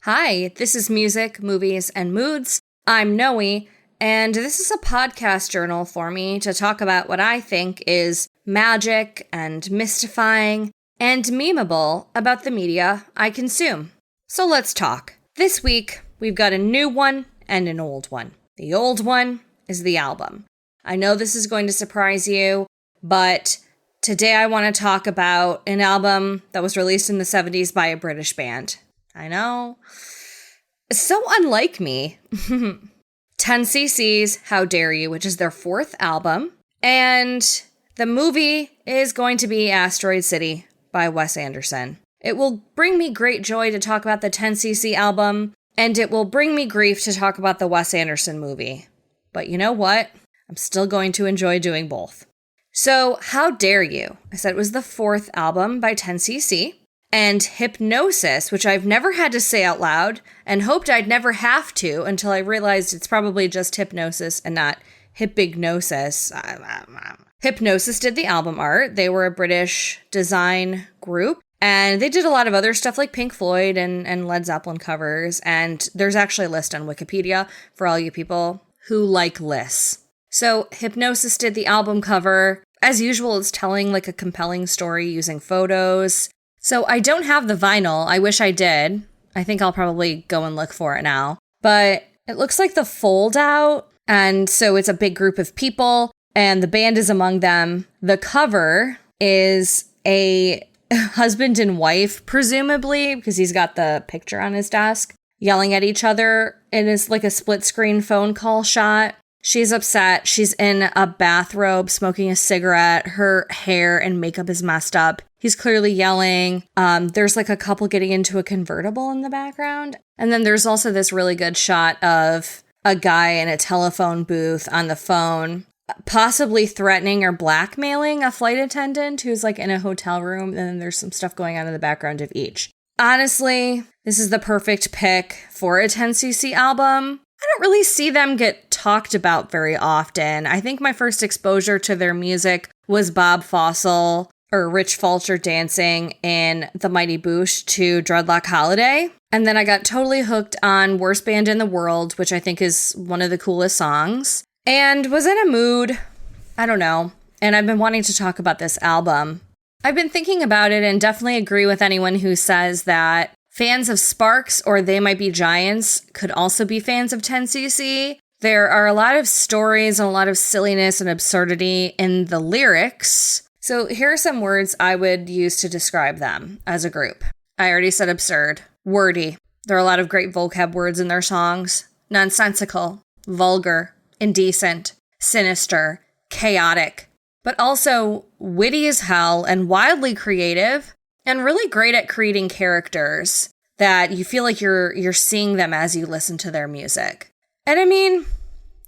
Hi, this is Music, Movies, and Moods. I'm Noey, and this is a podcast journal for me to talk about what I think is magic and mystifying and memeable about the media I consume. So let's talk. This week, we've got a new one and an old one. The old one is the album. I know this is going to surprise you, but today I want to talk about an album that was released in the 70s by a British band. I know. So unlike me. 10cc's How Dare You, which is their fourth album. And the movie is going to be Asteroid City by Wes Anderson. It will bring me great joy to talk about the 10cc album, and it will bring me grief to talk about the Wes Anderson movie. But you know what? I'm still going to enjoy doing both. So, How Dare You? I said it was the fourth album by 10cc. And Hypnosis, which I've never had to say out loud and hoped I'd never have to until I realized it's probably just Hypnosis and not Hypignosis. Hypnosis did the album art. They were a British design group, and they did a lot of other stuff like Pink Floyd and Led Zeppelin covers, and there's actually a list on Wikipedia for all you people who like lists. So Hypnosis did the album cover. As usual, it's telling like a compelling story using photos. So I don't have the vinyl. I wish I did. I think I'll probably go and look for it now. But it looks like the fold out. And so it's a big group of people and the band is among them. The cover is a husband and wife, presumably, because he's got the picture on his desk, yelling at each other. It is like a split screen phone call shot. She's upset. She's in a bathrobe, smoking a cigarette. Her hair and makeup is messed up. He's clearly yelling. There's like a couple getting into a convertible in the background. And then there's also this really good shot of a guy in a telephone booth on the phone, possibly threatening or blackmailing a flight attendant who's like in a hotel room. And then there's some stuff going on in the background of each. Honestly, this is the perfect pick for a 10cc album. I don't really see them get talked about very often. I think my first exposure to their music was Bob Fosse or Rich Fulcher dancing in The Mighty Boosh to Dreadlock Holiday. And then I got totally hooked on Worst Band in the World, which I think is one of the coolest songs. And was in a mood, I don't know, and I've been wanting to talk about this album. I've been thinking about it and definitely agree with anyone who says that fans of Sparks or They Might Be Giants could also be fans of 10cc. There are a lot of stories and a lot of silliness and absurdity in the lyrics. So here are some words I would use to describe them as a group. I already said absurd. Wordy. There are a lot of great vocab words in their songs. Nonsensical. Vulgar. Indecent. Sinister. Chaotic. But also witty as hell and wildly creative. And really great at creating characters that you feel like you're seeing them as you listen to their music. And I mean,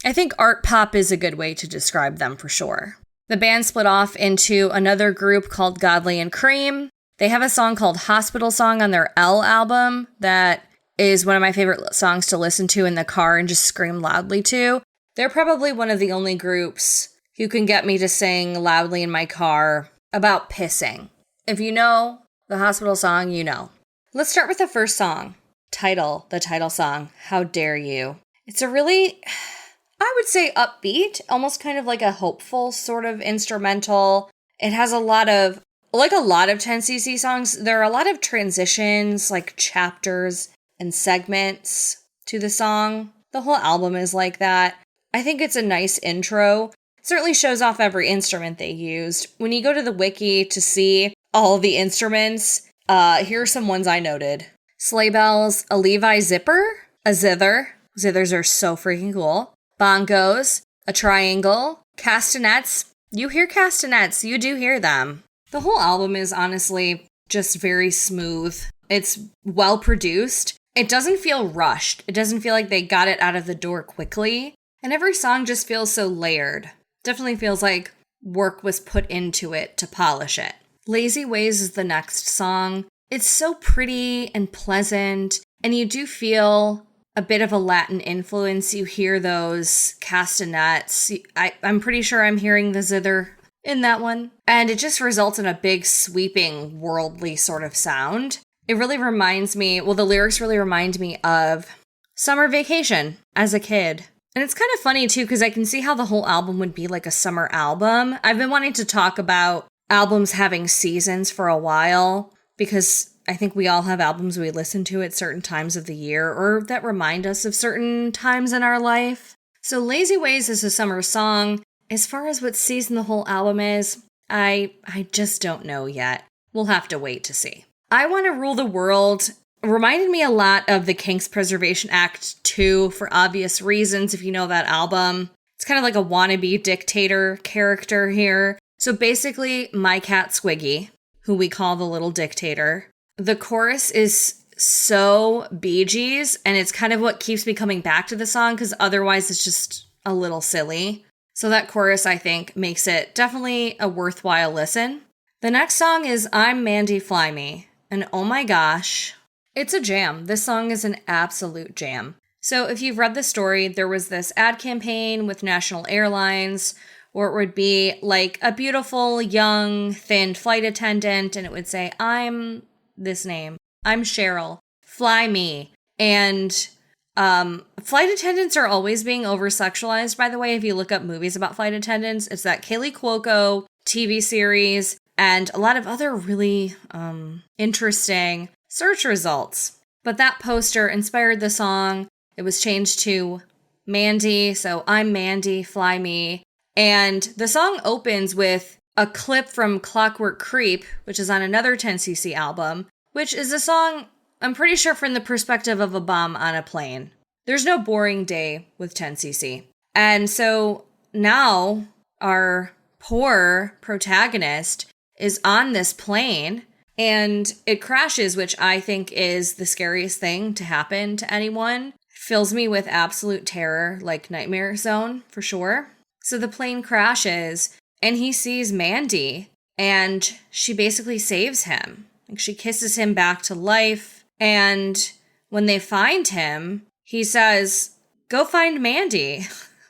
I think art pop is a good way to describe them for sure. The band split off into another group called Godley and Cream. They have a song called Hospital Song on their L album that is one of my favorite songs to listen to in the car and just scream loudly to. They're probably one of the only groups who can get me to sing loudly in my car about pissing. If you know the Hospital Song, you know. Let's start with the first song. The title song, How Dare You. It's a really, I would say, upbeat, almost kind of like a hopeful sort of instrumental. It has a lot of, like a lot of 10cc songs, there are a lot of transitions, like chapters and segments to the song. The whole album is like that. I think it's a nice intro. It certainly shows off every instrument they used. When you go to the wiki to see all the instruments, here are some ones I noted. Sleigh bells, a Levi zipper, a zither. Zithers are so freaking cool. Bongos, a triangle, castanets. You hear castanets, you do hear them. The whole album is honestly just very smooth. It's well produced. It doesn't feel rushed. It doesn't feel like they got it out of the door quickly. And every song just feels so layered. Definitely feels like work was put into it to polish it. Lazy Ways is the next song. It's so pretty and pleasant, and you do feel a bit of a Latin influence. You hear those castanets. I'm pretty sure I'm hearing the zither in that one. And it just results in a big, sweeping, worldly sort of sound. It really reminds me, the lyrics really remind me of summer vacation as a kid. And it's kind of funny too, because I can see how the whole album would be like a summer album. I've been wanting to talk about albums having seasons for a while, because I think we all have albums we listen to at certain times of the year or that remind us of certain times in our life. So Lazy Ways is a summer song. As far as what season the whole album is, I just don't know yet. We'll have to wait to see. I Want to Rule the World reminded me a lot of the Kinks Preservation Act 2 for obvious reasons, if you know that album. It's kind of like a wannabe dictator character here. So basically, my cat Squiggy, who we call the little dictator, the chorus is so Bee Gees, and it's kind of what keeps me coming back to the song, because otherwise it's just a little silly. So that chorus, I think, makes it definitely a worthwhile listen. The next song is I'm Mandy Fly Me. And oh my gosh, it's a jam. This song is an absolute jam. So if you've read the story, there was this ad campaign with National Airlines where it would be like a beautiful, young, thin flight attendant, and it would say, I'm this name. I'm Cheryl. Fly me. And flight attendants are always being over-sexualized, by the way. If you look up movies about flight attendants, it's that Kaylee Cuoco TV series and a lot of other really interesting search results. But that poster inspired the song. It was changed to Mandy, so I'm Mandy, Fly Me. And the song opens with a clip from Clockwork Creep, which is on another 10cc album, which is a song, I'm pretty sure, from the perspective of a bum on a plane. There's no boring day with 10cc. And so now our poor protagonist is on this plane and it crashes, which I think is the scariest thing to happen to anyone. It fills me with absolute terror, like Nightmare Zone for sure. So the plane crashes and he sees Mandy and she basically saves him. Like, she kisses him back to life. And when they find him, he says, go find Mandy.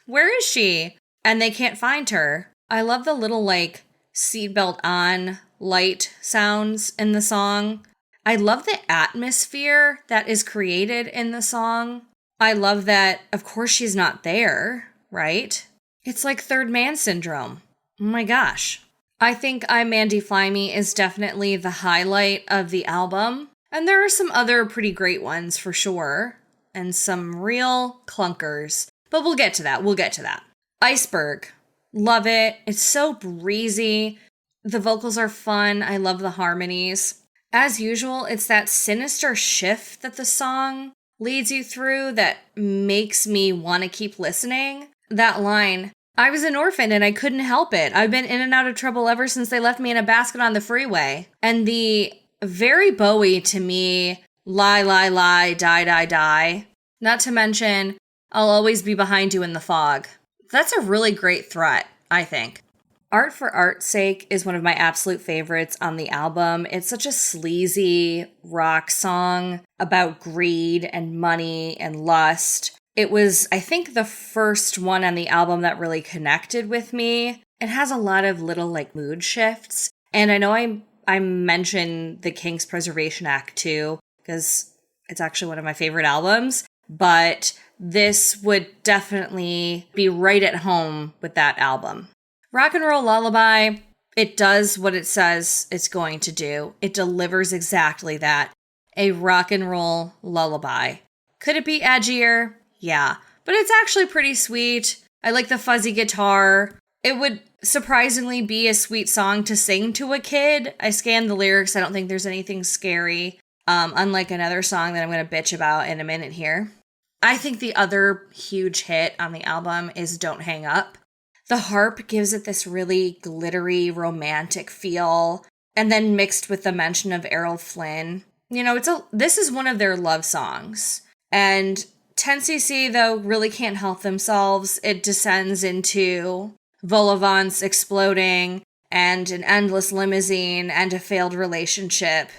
Where is she? And they can't find her. I love the little like seatbelt on light sounds in the song. I love the atmosphere that is created in the song. I love that, of course, she's not there, right? It's like third man syndrome. Oh my gosh. I think I'm Mandy Fly Me is definitely the highlight of the album. And there are some other pretty great ones for sure. And some real clunkers. But we'll get to that. Iceberg. Love it. It's so breezy. The vocals are fun. I love the harmonies. As usual, it's that sinister shift that the song leads you through that makes me want to keep listening. That line, I was an orphan and I couldn't help it. I've been in and out of trouble ever since they left me in a basket on the freeway. And the very Bowie to me, lie, lie, lie, die, die, die. Not to mention, I'll always be behind you in the fog. That's a really great threat, I think. Art for Art's Sake is one of my absolute favorites on the album. It's such a sleazy rock song about greed and money and lust. It was, I think, the first one on the album that really connected with me. It has a lot of little like mood shifts. And I know I mentioned the Kinks Preservation Act too, because it's actually one of my favorite albums. But this would definitely be right at home with that album. Rock and Roll Lullaby, it does what it says it's going to do. It delivers exactly that. A rock and roll lullaby. Could it be edgier? Yeah. But it's actually pretty sweet. I like the fuzzy guitar. It would surprisingly be a sweet song to sing to a kid. I scanned the lyrics. I don't think there's anything scary. Unlike another song that I'm going to bitch about in a minute here. I think the other huge hit on the album is Don't Hang Up. The harp gives it this really glittery, romantic feel, and then mixed with the mention of Errol Flynn. You know, this is one of their love songs. And 10cc, though, really can't help themselves. It descends into vol-au-vents exploding, and an endless limousine, and a failed relationship.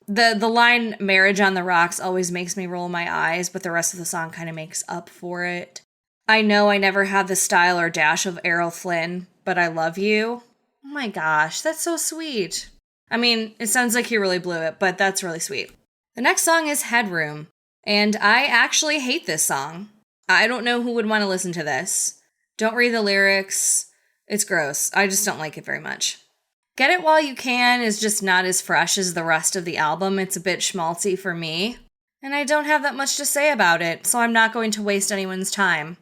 The line, marriage on the rocks, always makes me roll my eyes, but the rest of the song kind of makes up for it. I know I never had the style or dash of Errol Flynn, but I love you. Oh my gosh, that's so sweet. I mean, it sounds like he really blew it, but that's really sweet. The next song is Headroom, and I actually hate this song. I don't know who would want to listen to this. Don't read the lyrics. It's gross. I just don't like it very much. Get It While You Can is just not as fresh as the rest of the album. It's a bit schmaltzy for me, and I don't have that much to say about it, so I'm not going to waste anyone's time.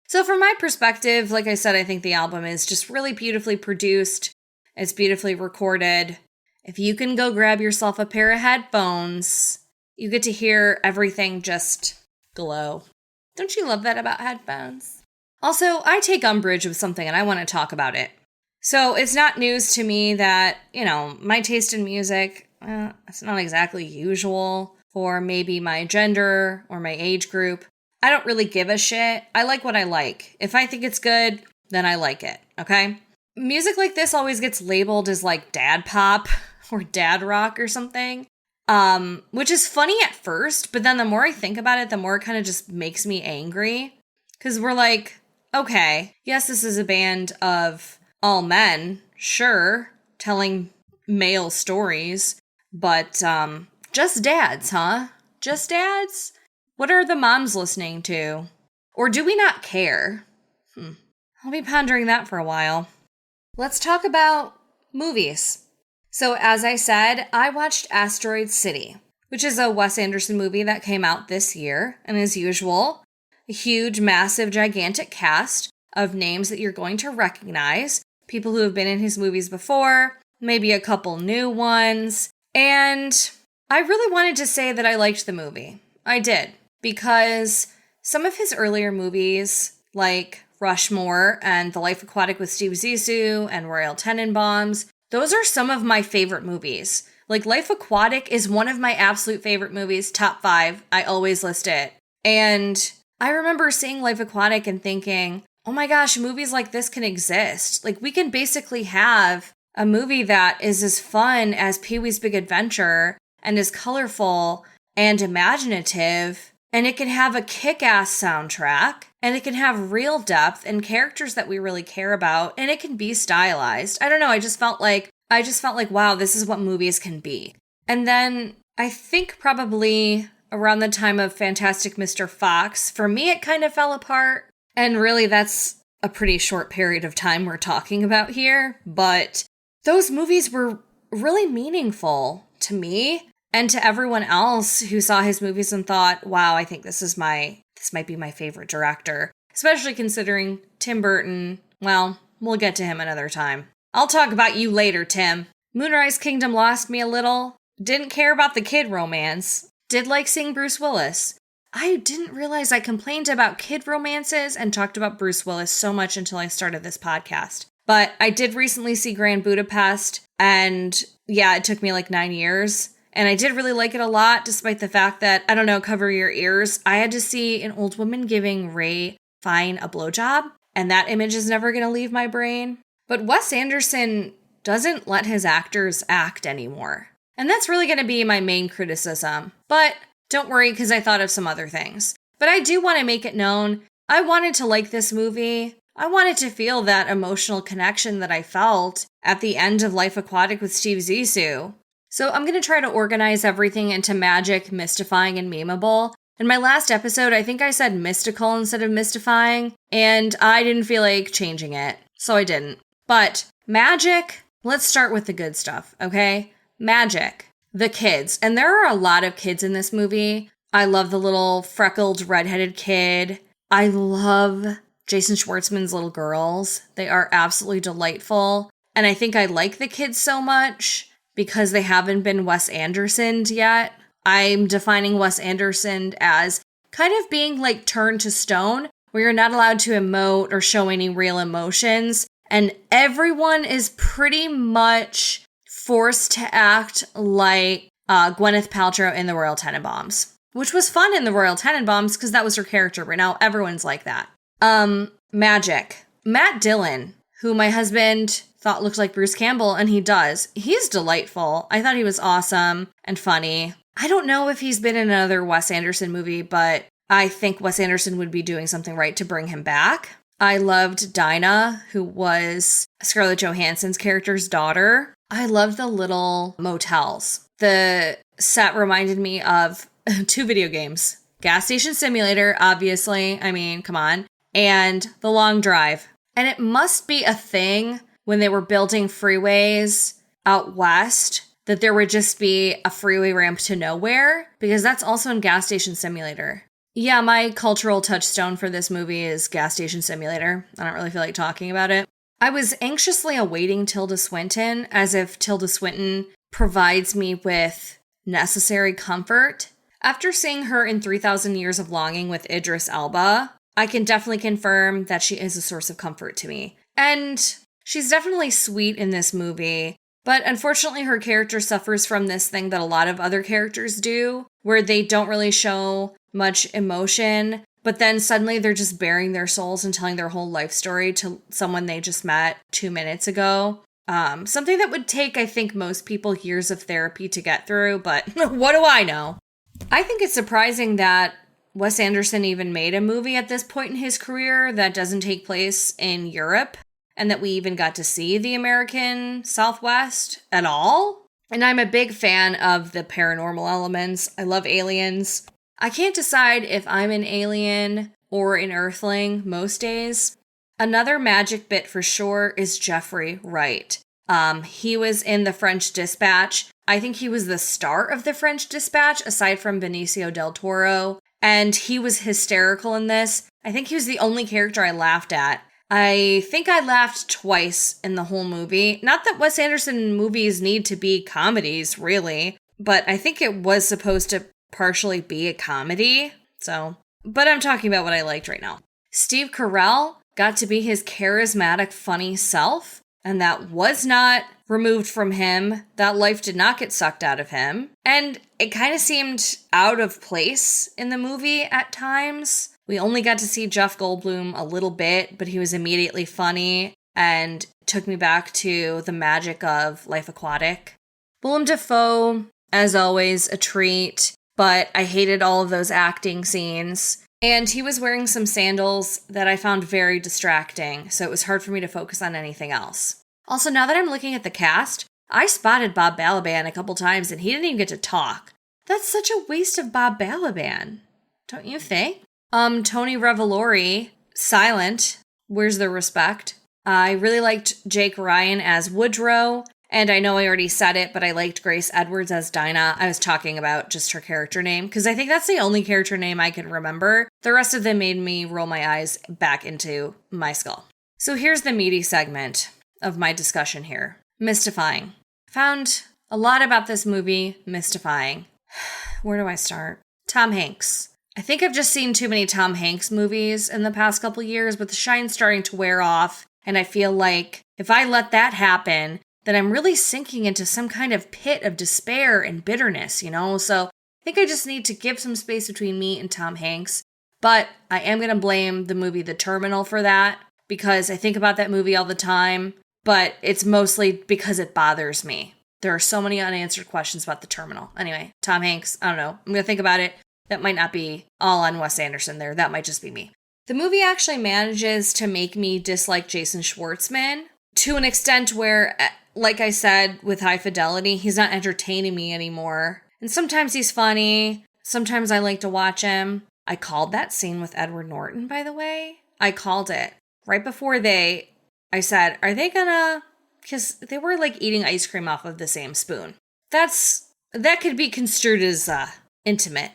So from my perspective, like I said, I think the album is just really beautifully produced. It's beautifully recorded. If you can go grab yourself a pair of headphones, you get to hear everything just glow. Don't you love that about headphones? Also, I take umbrage with something and I want to talk about it. So it's not news to me that, my taste in music, it's not exactly usual for maybe my gender or my age group. I don't really give a shit. I like what I like. If I think it's good, then I like it, okay? Music like this always gets labeled as like dad pop or dad rock or something, which is funny at first, but then the more I think about it, the more it kind of just makes me angry. Because we're like, okay, yes, this is a band of all men, sure, telling male stories, but just dads, huh? Just dads? What are the moms listening to? Or do we not care? I'll be pondering that for a while. Let's talk about movies. So as I said, I watched Asteroid City, which is a Wes Anderson movie that came out this year. And as usual, a huge, massive, gigantic cast of names that you're going to recognize. People who have been in his movies before, maybe a couple new ones. And I really wanted to say that I liked the movie. I did. Because some of his earlier movies, like Rushmore and The Life Aquatic with Steve Zissou and Royal Tenenbaums, those are some of my favorite movies. Like Life Aquatic is one of my absolute favorite movies, top 5. I always list it. And I remember seeing Life Aquatic and thinking, oh my gosh, movies like this can exist. Like we can basically have a movie that is as fun as Pee-wee's Big Adventure and is colorful and imaginative. And it can have a kick-ass soundtrack, and it can have real depth and characters that we really care about, and it can be stylized. I don't know, I just felt like, wow, this is what movies can be. And then I think probably around the time of Fantastic Mr. Fox, for me it kind of fell apart. And really that's a pretty short period of time we're talking about here, but those movies were really meaningful to me. And to everyone else who saw his movies and thought, wow, I think this might be my favorite director. Especially considering Tim Burton. Well, we'll get to him another time. I'll talk about you later, Tim. Moonrise Kingdom lost me a little. Didn't care about the kid romance. Did like seeing Bruce Willis. I didn't realize I complained about kid romances and talked about Bruce Willis so much until I started this podcast. But I did recently see Grand Budapest, and yeah, it took me like 9 years. And I did really like it a lot, despite the fact that, I don't know, cover your ears. I had to see an old woman giving Ray Fine a blowjob, and that image is never going to leave my brain. But Wes Anderson doesn't let his actors act anymore. And that's really going to be my main criticism. But don't worry, because I thought of some other things. But I do want to make it known, I wanted to like this movie. I wanted to feel that emotional connection that I felt at the end of Life Aquatic with Steve Zissou. So I'm going to try to organize everything into magic, mystifying, and memeable. In my last episode, I think I said mystical instead of mystifying, and I didn't feel like changing it, so I didn't. But magic, let's start with the good stuff, okay? Magic, the kids, and there are a lot of kids in this movie. I love the little freckled, redheaded kid. I love Jason Schwartzman's little girls. They are absolutely delightful, and I think I like the kids so much because they haven't been Wes Andersoned yet. I'm defining Wes Anderson as kind of being like turned to stone, where you're not allowed to emote or show any real emotions. And everyone is pretty much forced to act like Gwyneth Paltrow in The Royal Tenenbaums, which was fun in The Royal Tenenbaums because that was her character, but now everyone's like that. Magic. Matt Dillon, who my husband thought looked like Bruce Campbell, and he does. He's delightful. I thought he was awesome and funny. I don't know if he's been in another Wes Anderson movie, but I think Wes Anderson would be doing something right to bring him back. I loved Dinah, who was Scarlett Johansson's character's daughter. I loved the little motels. The set reminded me of 2 video games. Gas Station Simulator, obviously. I mean, come on. And The Long Drive. And it must be a thing when they were building freeways out west that there would just be a freeway ramp to nowhere, because that's also in Gas Station Simulator. Yeah, my cultural touchstone for this movie is Gas Station Simulator. I don't really feel like talking about it. I was anxiously awaiting Tilda Swinton, as if Tilda Swinton provides me with necessary comfort. After seeing her in 3,000 Years of Longing with Idris Elba, I can definitely confirm that she is a source of comfort to me. And she's definitely sweet in this movie, but unfortunately her character suffers from this thing that a lot of other characters do, where they don't really show much emotion, but then suddenly they're just bearing their souls and telling their whole life story to someone they just met 2 minutes ago. Something that would take, I think, most people years of therapy to get through, but what do I know? I think it's surprising that Wes Anderson even made a movie at this point in his career that doesn't take place in Europe, and that we even got to see the American Southwest at all. And I'm a big fan of the paranormal elements. I love aliens. I can't decide if I'm an alien or an earthling most days. Another magic bit for sure is Jeffrey Wright. He was in The French Dispatch. I think he was the star of The French Dispatch, aside from Benicio del Toro. And he was hysterical in this. I think he was the only character I laughed at. I think I laughed twice in the whole movie. Not that Wes Anderson movies need to be comedies, really, but I think it was supposed to partially be a comedy. But I'm talking about what I liked right now. Steve Carell got to be his charismatic, funny self, and that was not removed from him. That life did not get sucked out of him. And it kind of seemed out of place in the movie at times. We only got to see Jeff Goldblum a little bit, but he was immediately funny and took me back to the magic of Life Aquatic. Willem Dafoe, as always, a treat, but I hated all of those acting scenes. And he was wearing some sandals that I found very distracting, so it was hard for me to focus on anything else. Also, now that I'm looking at the cast, I spotted Bob Balaban a couple times and he didn't even get to talk. That's such a waste of Bob Balaban, don't you think? Tony Revolori, silent. Where's the respect? I really liked Jake Ryan as Woodrow, and I know I already said it, but I liked Grace Edwards as Dinah. I was talking about just her character name, because I think that's the only character name I can remember. The rest of them made me roll my eyes back into my skull. So here's the meaty segment of my discussion here. Mystifying. Found a lot about this movie mystifying. Where do I start? Tom Hanks. I think I've just seen too many Tom Hanks movies in the past couple years, with the shine starting to wear off, and I feel like if I let that happen, then I'm really sinking into some kind of pit of despair and bitterness, So I think I just need to give some space between me and Tom Hanks. But I am going to blame the movie The Terminal for that, because I think about that movie all the time, but it's mostly because it bothers me. There are so many unanswered questions about The Terminal. Anyway, Tom Hanks, I don't know. I'm going to think about it. That might not be all on Wes Anderson there. That might just be me. The movie actually manages to make me dislike Jason Schwartzman to an extent where, like I said, with High Fidelity, he's not entertaining me anymore. And sometimes he's funny. Sometimes I like to watch him. I called that scene with Edward Norton, by the way. I called it. Right before I said, are they gonna... Because they were like eating ice cream off of the same spoon. That could be construed as intimate.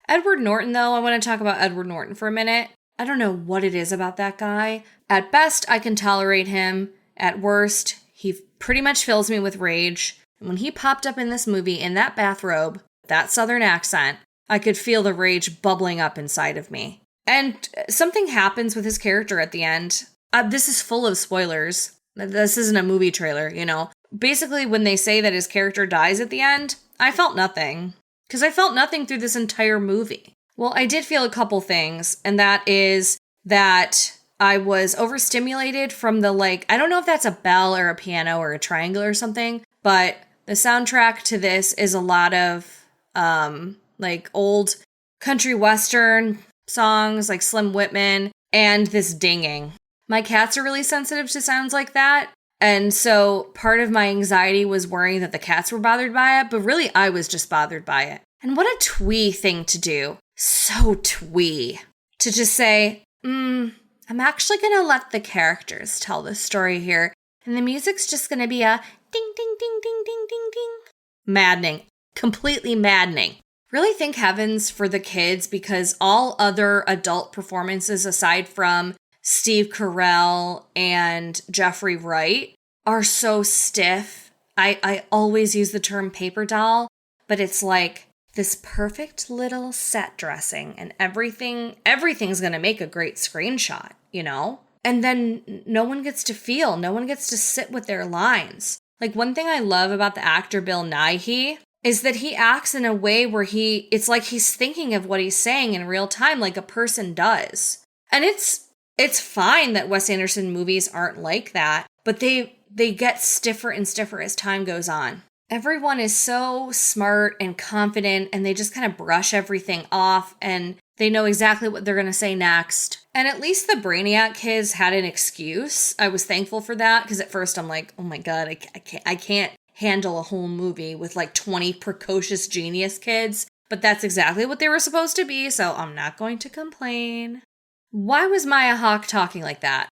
Edward Norton, though, I want to talk about Edward Norton for a minute. I don't know what it is about that guy. At best, I can tolerate him. At worst, he pretty much fills me with rage. And when he popped up in this movie in that bathrobe, that southern accent, I could feel the rage bubbling up inside of me. And something happens with his character at the end. This is full of spoilers. This isn't a movie trailer, Basically, when they say that his character dies at the end, I felt nothing. Because I felt nothing through this entire movie. Well, I did feel a couple things, and that is that I was overstimulated from the, I don't know if that's a bell or a piano or a triangle or something, but the soundtrack to this is a lot of, old country western songs, like Slim Whitman, and this dinging. My cats are really sensitive to sounds like that, And so part of my anxiety was worrying that the cats were bothered by it, but really I was just bothered by it. And what a twee thing to do. So twee. To just say, I'm actually going to let the characters tell the story here. And the music's just going to be a ding, ding, ding, ding, ding, ding, ding. Maddening. Completely maddening. Really thank heavens for the kids, because all other adult performances aside from Steve Carell and Jeffrey Wright are so stiff. I always use the term paper doll, but it's like this perfect little set dressing and everything's going to make a great screenshot, you know? And then no one gets to feel, no one gets to sit with their lines. Like, one thing I love about the actor Bill Nighy is that he acts in a way where it's like he's thinking of what he's saying in real time, like a person does. And it's fine that Wes Anderson movies aren't like that, but they get stiffer and stiffer as time goes on. Everyone is so smart and confident, and they just kind of brush everything off, and they know exactly what they're going to say next. And at least the Brainiac kids had an excuse. I was thankful for that, because at first I'm like, oh my God, I can't handle a whole movie with like 20 precocious genius kids. But that's exactly what they were supposed to be, so I'm not going to complain. Why was Maya Hawke talking like that?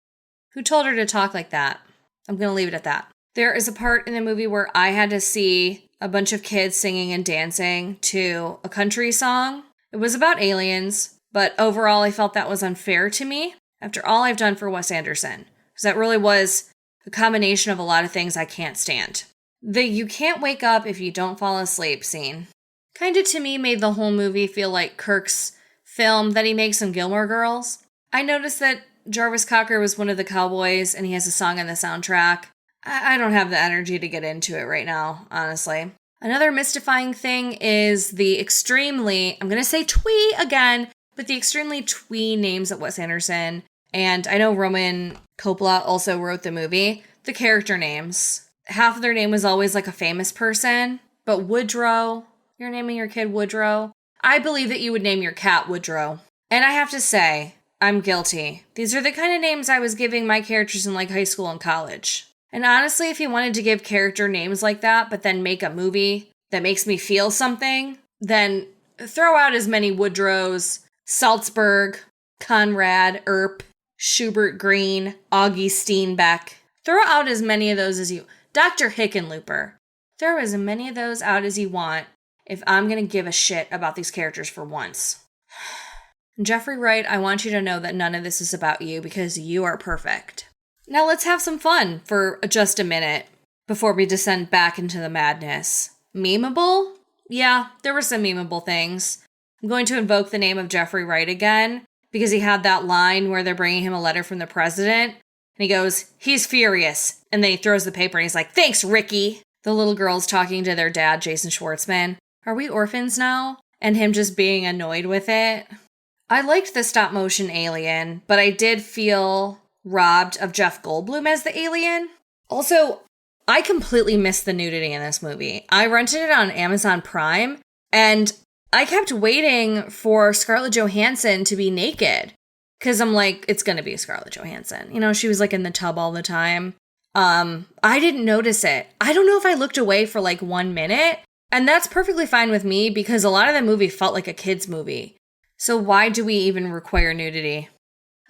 Who told her to talk like that? I'm going to leave it at that. There is a part in the movie where I had to see a bunch of kids singing and dancing to a country song. It was about aliens, but overall I felt that was unfair to me after all I've done for Wes Anderson. Because that really was a combination of a lot of things I can't stand. The "you can't wake up if you don't fall asleep" scene kinda to me made the whole movie feel like Kirk's film that he makes in Gilmore Girls. I noticed that Jarvis Cocker was one of the cowboys and he has a song on the soundtrack. I don't have the energy to get into it right now, honestly. Another mystifying thing is the extremely, I'm going to say twee again, but the extremely twee names of Wes Anderson. And I know Roman Coppola also wrote the movie. The character names. Half of their name was always like a famous person. But Woodrow, you're naming your kid Woodrow. I believe that you would name your cat Woodrow. And I have to say, I'm guilty. These are the kind of names I was giving my characters in like high school and college. And honestly, if you wanted to give character names like that, but then make a movie that makes me feel something, then throw out as many Woodrows, Salzburg, Conrad, Earp, Schubert Green, Augie Steenbeck. Throw out as many of those as you... Dr. Hickenlooper. Throw as many of those out as you want if I'm going to give a shit about these characters for once. Jeffrey Wright, I want you to know that none of this is about you because you are perfect. Now let's have some fun for just a minute before we descend back into the madness. Memeable? Yeah, there were some memeable things. I'm going to invoke the name of Jeffrey Wright again because he had that line where they're bringing him a letter from the president and he goes, "He's furious." And then he throws the paper and he's like, "Thanks, Ricky." The little girl's talking to their dad, Jason Schwartzman. Are we orphans now? And him just being annoyed with it. I liked the stop motion alien, but I did feel robbed of Jeff Goldblum as the alien. Also, I completely missed the nudity in this movie. I rented it on Amazon Prime, and I kept waiting for Scarlett Johansson to be naked. Because I'm like, it's going to be Scarlett Johansson. You know, she was like in the tub all the time. I didn't notice it. I don't know if I looked away for like 1 minute, and that's perfectly fine with me because a lot of the movie felt like a kid's movie. So why do we even require nudity?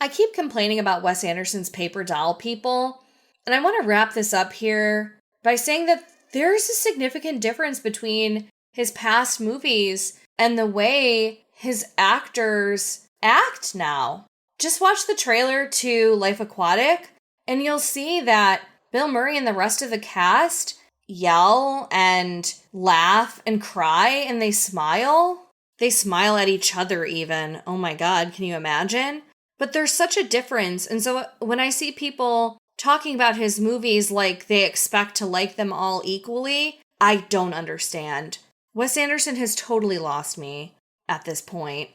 I keep complaining about Wes Anderson's paper doll people, and I want to wrap this up here by saying that there's a significant difference between his past movies and the way his actors act now. Just watch the trailer to Life Aquatic, and you'll see that Bill Murray and the rest of the cast yell and laugh and cry, and they smile. They smile at each other even. Oh my God, can you imagine? But there's such a difference. And so when I see people talking about his movies like they expect to like them all equally, I don't understand. Wes Anderson has totally lost me at this point.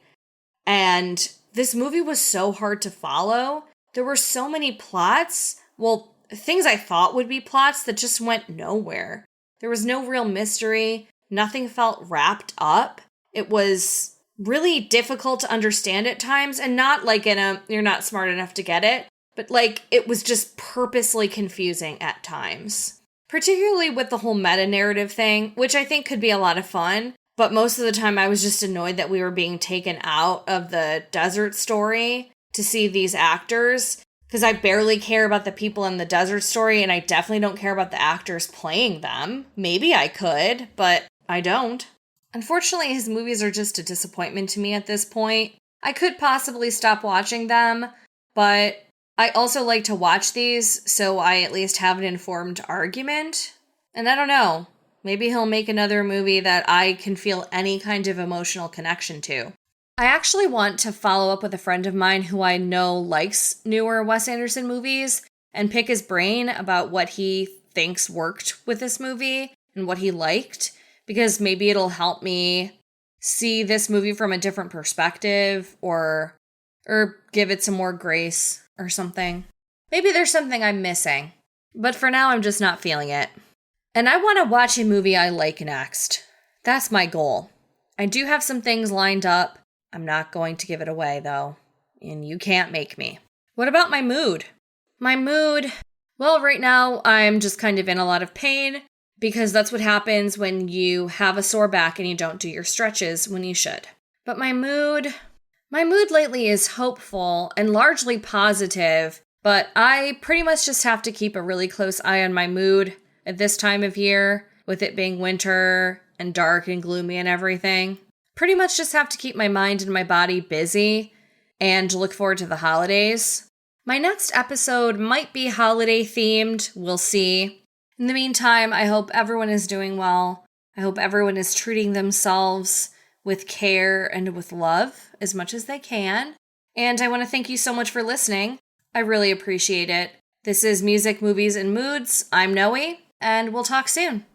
And this movie was so hard to follow. There were so many plots. Well, things I thought would be plots that just went nowhere. There was no real mystery. Nothing felt wrapped up. It was really difficult to understand at times, and not like in a, you're not smart enough to get it, but like it was just purposely confusing at times. Particularly with the whole meta-narrative thing, which I think could be a lot of fun, but most of the time I was just annoyed that we were being taken out of the desert story to see these actors, because I barely care about the people in the desert story, and I definitely don't care about the actors playing them. Maybe I could, but I don't. Unfortunately, his movies are just a disappointment to me at this point. I could possibly stop watching them, but I also like to watch these, so I at least have an informed argument. And I don't know, maybe he'll make another movie that I can feel any kind of emotional connection to. I actually want to follow up with a friend of mine who I know likes newer Wes Anderson movies and pick his brain about what he thinks worked with this movie and what he liked, because maybe it'll help me see this movie from a different perspective or give it some more grace or something. Maybe there's something I'm missing, but for now I'm just not feeling it. And I want to watch a movie I like next. That's my goal. I do have some things lined up. I'm not going to give it away though, and you can't make me. What about my mood? My mood, well, right now I'm just kind of in a lot of pain because that's what happens when you have a sore back and you don't do your stretches when you should. But my mood lately is hopeful and largely positive, but I pretty much just have to keep a really close eye on my mood at this time of year, with it being winter and dark and gloomy and everything. Pretty much just have to keep my mind and my body busy and look forward to the holidays. My next episode might be holiday themed, we'll see. In the meantime, I hope everyone is doing well. I hope everyone is treating themselves with care and with love as much as they can. And I want to thank you so much for listening. I really appreciate it. This is Music, Movies, and Moods. I'm Noey, and we'll talk soon.